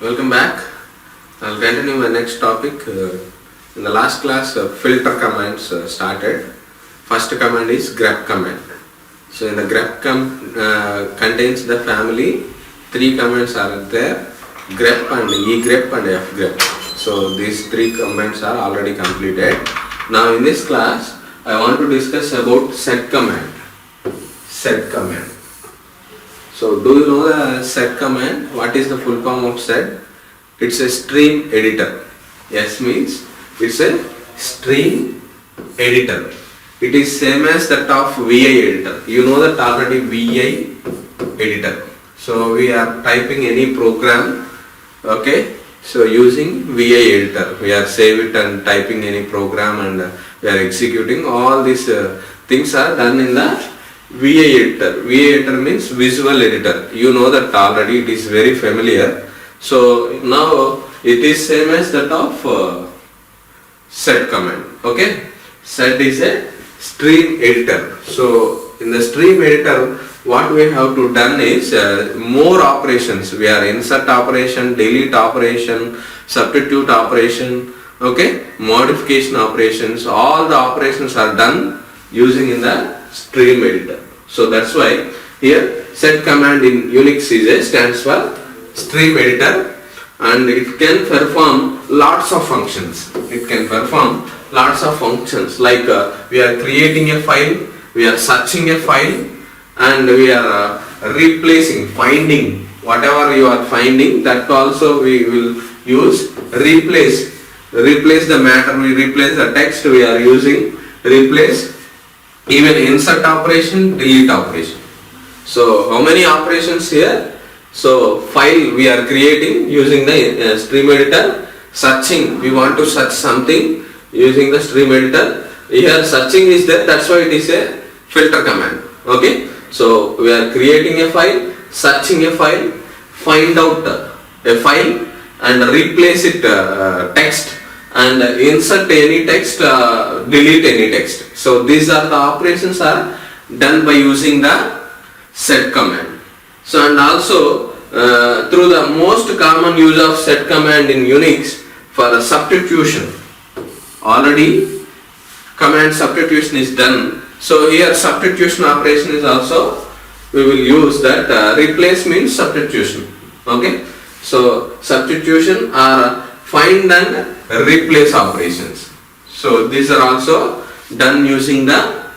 Welcome back. I'll continue my next topic. In the last class, filter commands started. First command is grep command. So in the grep contains the family. Three commands are there: grep and egrep and fgrep. So these three commands are already completed. Now in this class, I want to discuss about set command. Set command. So do you know the set command? What is the full form of set? It's a stream editor. S means it's a stream editor. It is same as that of VI editor. You know that already VI editor. So we are typing any program, okay? So using VI editor, we are save it and typing any program and we are executing. All these things are done in the VI editor. VI editor means visual editor. You know that already, it is very familiar. So now it is same as that of set command. Okay, set is a stream editor. So in the stream editor, what we have to done is more operations. We are insert operation, delete operation, substitute operation, okay, modification operations. All the operations are done using in the stream editor. So that's why here set command in Unix stands for stream editor, and it can perform lots of functions. It can perform lots of functions like we are creating a file, we are searching a file, and we are replacing, finding whatever you are finding. That also we will use replace the matter, we replace the text, we are using replace, even insert operation, delete operation. So how many operations here? So file we are creating using the stream editor. Searching, we want to search something using the stream editor. Here searching is there, that's why it is a filter command. Okay, so we are creating a file, searching a file, find out a file and replace it text, and insert any text, delete any text. So these are the operations are done by using the set command. So and also through the most common use of set command in Unix for the substitution. Already command substitution is done. So here substitution operation is also, we will use that. Replace means substitution. Okay. So substitution are find and replace operations. So these are also done using the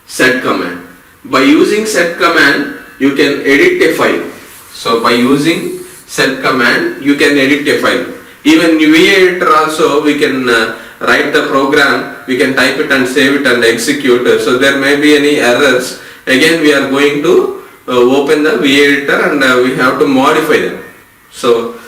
set command. By using set command, you can edit a file. So by using set command, you can edit a file. Even VI editor also, we can write the program, we can type it and save it and execute. So there may be any errors. Again we are going to open the VI editor and we have to modify them. So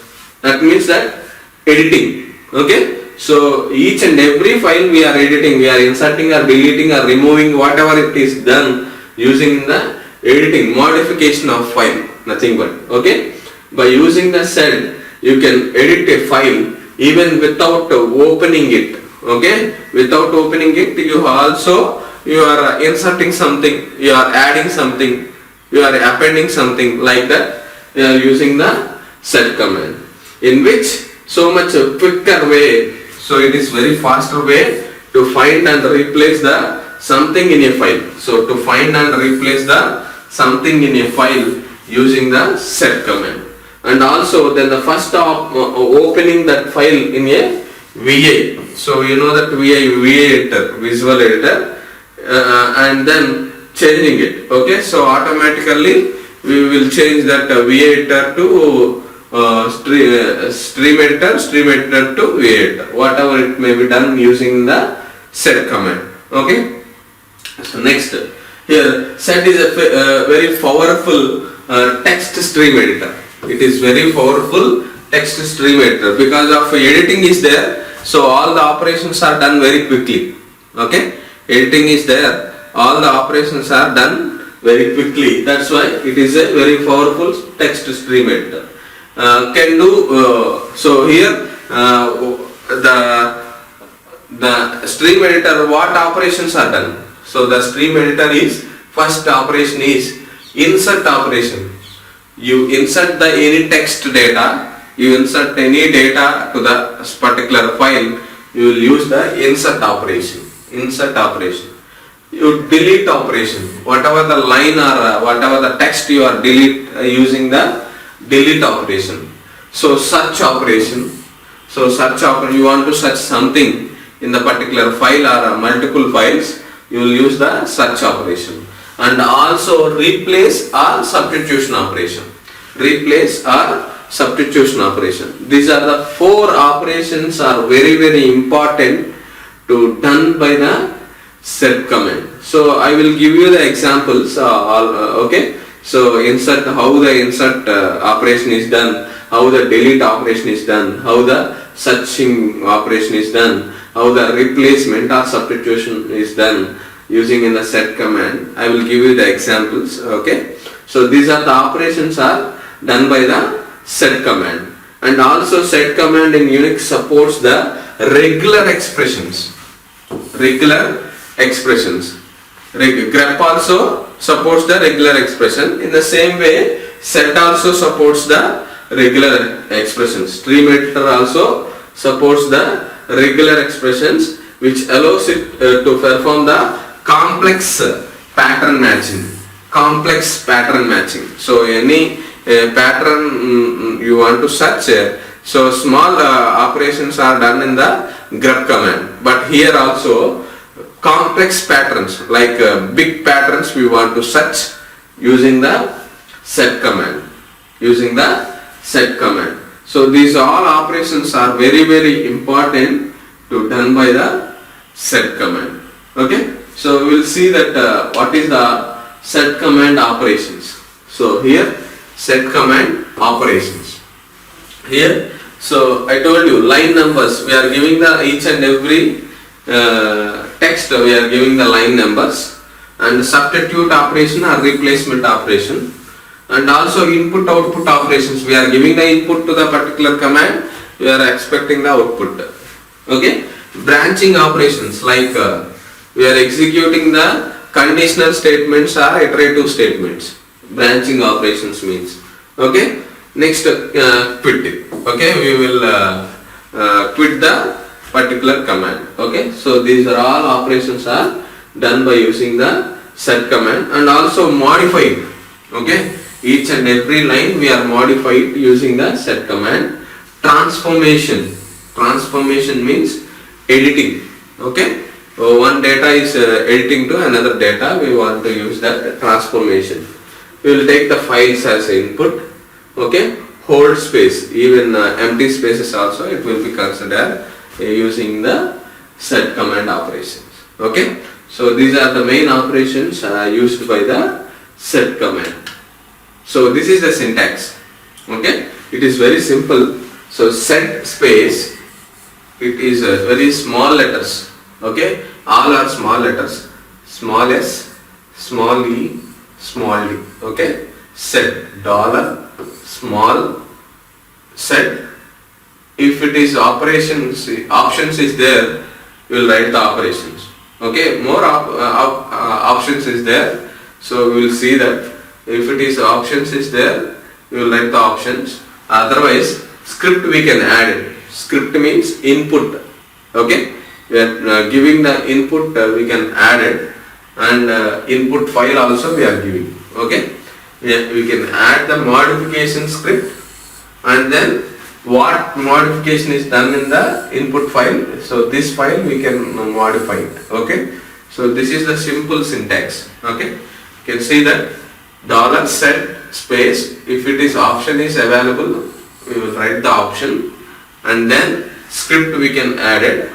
that means that editing. Okay. So each and every file we are editing, we are inserting or deleting or removing, whatever it is done using the editing, modification of file, nothing but. Okay. By using the set, you can edit a file even without opening it. Okay. Without opening it, you are inserting something, you are adding something, you are appending something like that. You are using the set command, in which so much a quicker way. So it is very faster way to find and replace the something in a file. So to find and replace the something in a file using the set command. And also then the first opening that file in a VI. So you know that VI editor, visual editor, and then changing it. Okay, so automatically we will change that VI editor to stream editor to VI editor. Whatever it may be done using the set command. Okay. So next, here set is a very powerful text stream editor. It is very powerful text stream editor because of editing is there. So all the operations are done very quickly. Okay, editing is there. All the operations are done very quickly. That's why it is a very powerful text stream editor. Can do so here the stream editor, what operations are done? So the stream editor is, first operation is insert operation. You insert the any text data you insert any data to the particular file, you will use the insert operation. Insert operation. You delete operation. Whatever the line or whatever the text you are using the delete operation. So search operation. So you want to search something in the particular file or multiple files, you will use the search operation. And also replace or substitution operation. Replace or substitution operation. These are the 4 operations are very, very important to done by the set command. So I will give you the examples. Okay. So insert, how the insert operation is done, how the delete operation is done, how the searching operation is done, how the replacement or substitution is done using in the set command. I will give you the examples. Okay. So these are the operations are done by the set command. And also set command in Unix supports the regular expressions. Regular expressions. Grep also supports the regular expression. In the same way, set also supports the regular expressions. Stream editor also supports the regular expressions, which allows it to perform the complex pattern matching. Complex pattern matching. So any pattern you want to search, so small operations are done in the grep command. But here also complex patterns like big patterns we want to search using the set command. Using the set command. So these all operations are very, very important to done by the set command. Okay. So we will see that what is the set command operations. So here set command operations. Here, so I told you line numbers, we are giving the each and every text, we are giving the line numbers, and substitute operation or replacement operation, and also input output operations. We are giving the input to the particular command, we are expecting the output. Okay. Branching operations, like we are executing the conditional statements or iterative statements. Branching operations means. Okay. Next, quit. Okay, we will quit the particular command. Okay. So these are all operations are done by using the set command, and also modified. Okay. Each and every line we are modified using the set command. Transformation. Transformation means editing. Okay. One data is editing to another data, we want to use that transformation. We will take the files as input. Okay. Hold space, even empty spaces also it will be considered using the set command operations. Okay. So these are the main operations used by the set command. So this is the syntax. Okay. It is very simple. So set space, it is very small letters. Okay. All are small letters. Small s, small e, small d. Okay. Set, dollar, small, set. If it is options is there, you will write the operations. Okay. More options is there. So we will see that if it is options is there, we will write the options. Otherwise, script we can add it. Script means input. Okay. We are giving the input, we can add it, and input file also we are giving. Okay. We can add the modification script, and then what modification is done in the input file. So this file we can modify it. Okay. So this is the simple syntax. Okay. You can see that dollar set space, if it is option is available, we will write the option, and then script we can add it.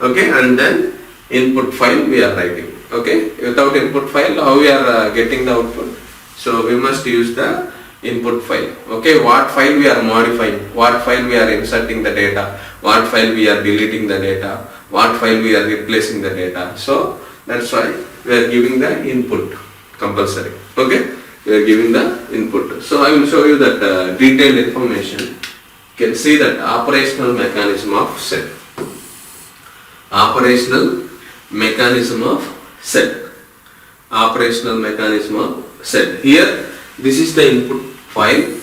Okay. And then input file we are writing. Okay. Without input file, how we are getting the output? So we must use the input file. Okay. What file we are modifying, what file we are inserting the data, what file we are deleting the data, what file we are replacing the data. So that's why we are giving the input compulsory. Okay. We are giving the input. So I will show you that detailed information. You can see that operational mechanism of set. Operational mechanism of set. Operational mechanism of set. Here, this is the input file.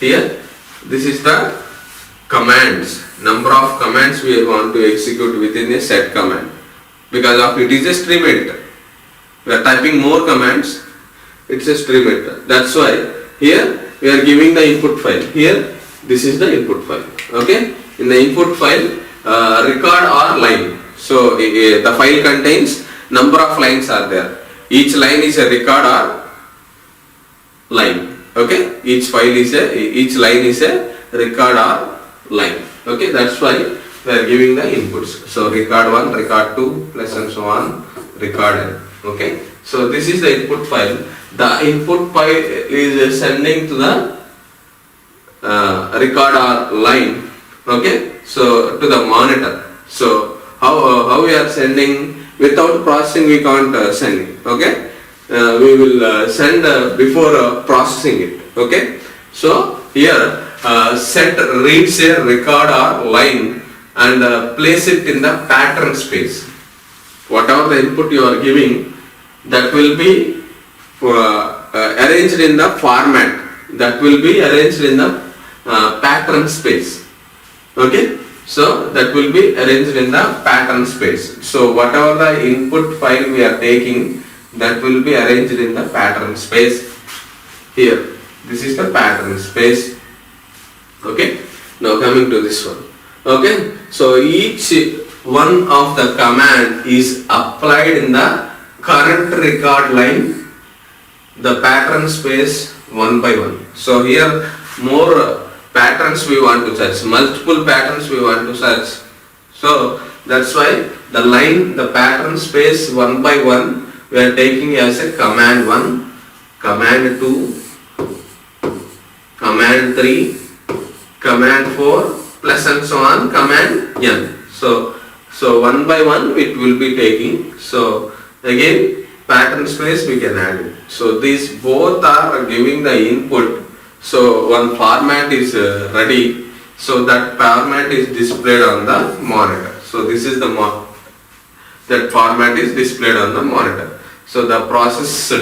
Here, this is the commands, number of commands we want to execute within a set command. Because of it is a stream editor. We are typing more commands, it's a stream editor. That's why here we are giving the input file. Here this is the input file. Okay, in the input file record or line. So the file contains number of lines are there. Each line is a record or line. Okay, each line is a record or line. Okay, that's why we are giving the inputs. So record 1, record 2, plus and so on, record n. Okay, so this is the input file. The input file is sending to the record or line. Okay, so to the monitor. So how we are sending? Without processing we can't send it. Okay, we will send before processing it. Okay, so here set reads a record or line and place it in the pattern space. Whatever the input you are giving, that will be arranged in the format. That will be arranged in the pattern space. Okay, so that will be arranged in the pattern space. So whatever the input file we are taking, that will be arranged in the pattern space. Here, this is the pattern space. Okay, now coming to this one. Okay, so each one of the command is applied in the current record line, the pattern space one by one. So here more patterns we want to search, multiple patterns we want to search. So that's why the line, the pattern space one by one we are taking as a command 1, command 2, command 3, command 4, plus and so on, command n. So one by one it will be taking. So again pattern space we can add it. So these both are giving the input. So one format is ready. So that format is displayed on the monitor. So this is the that format is displayed on the monitor. So the processed,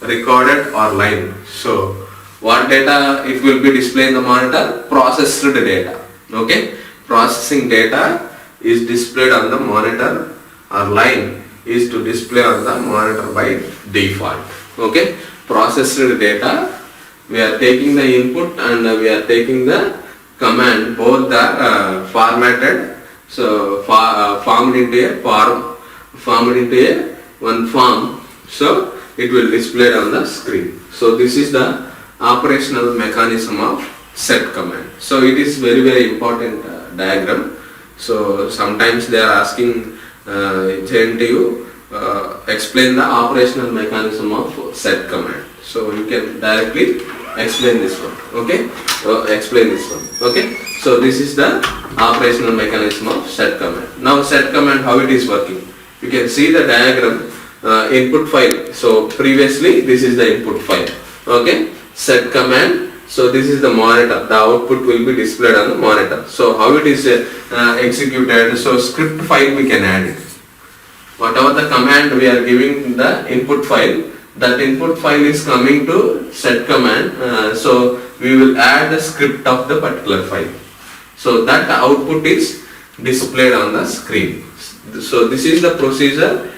recorded or line. So what data it will be displayed in the monitor? Processed data. Okay, processing data is displayed on the monitor or line is to display on the monitor by default. Okay, processed data, we are taking the input and we are taking the command, both are formatted. So formed into a one form, so it will display on the screen. So this is the operational mechanism of set command. So it is very important diagram. So sometimes they are asking JNTU explain the operational mechanism of set command. So you can directly explain this one. Okay, explain this one. Okay, so this is the operational mechanism of set command. Now set command, how it is working? You can see the diagram, input file. So previously this is the input file. Okay, set command. So this is the monitor. The output will be displayed on the monitor. So how it is executed? So script file we can add it. Whatever the command we are giving the input file, that input file is coming to set command. So we will add the script of the particular file. So that output is displayed on the screen. So this is the procedure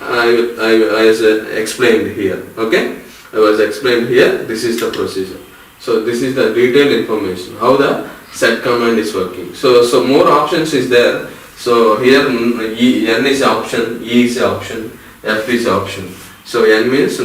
I was explained here. Okay, I was explained here. This is the procedure. So this is the detailed information how the set command is working. So more options is there. So here N is option, E is option, F is option. So N means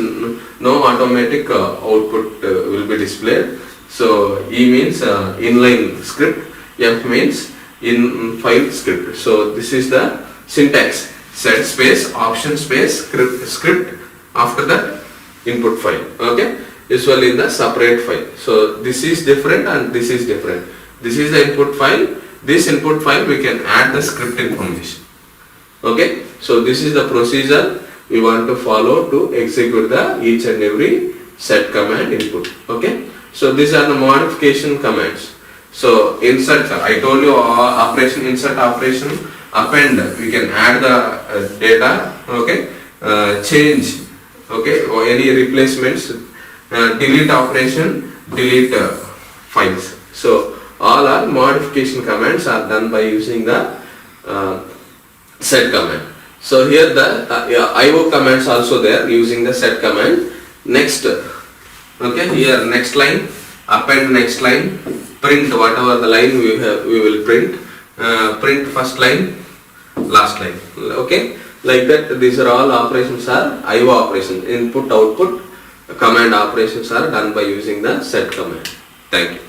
no automatic output will be displayed. So E means inline script, F means in file script. So this is the syntax: set space, option space, script, after that input file. Okay, usually in the separate file. So this is different and this is different. This is the input file. This input file we can add the script information. Okay, so this is the procedure we want to follow to execute the each and every set command input. Okay, so these are the modification commands. So insert, I told you operation, insert operation, append, we can add the data. Okay, change, okay, or any replacements, delete operation, delete files. So all our modification commands are done by using the set command. So here the IO commands also there using the set command. Next, okay, here next line, append next line, print whatever the line we will print, print first line, last line. Okay, like that. These are all operations are IO operations. Input output command operations are done by using the set command. Thank you.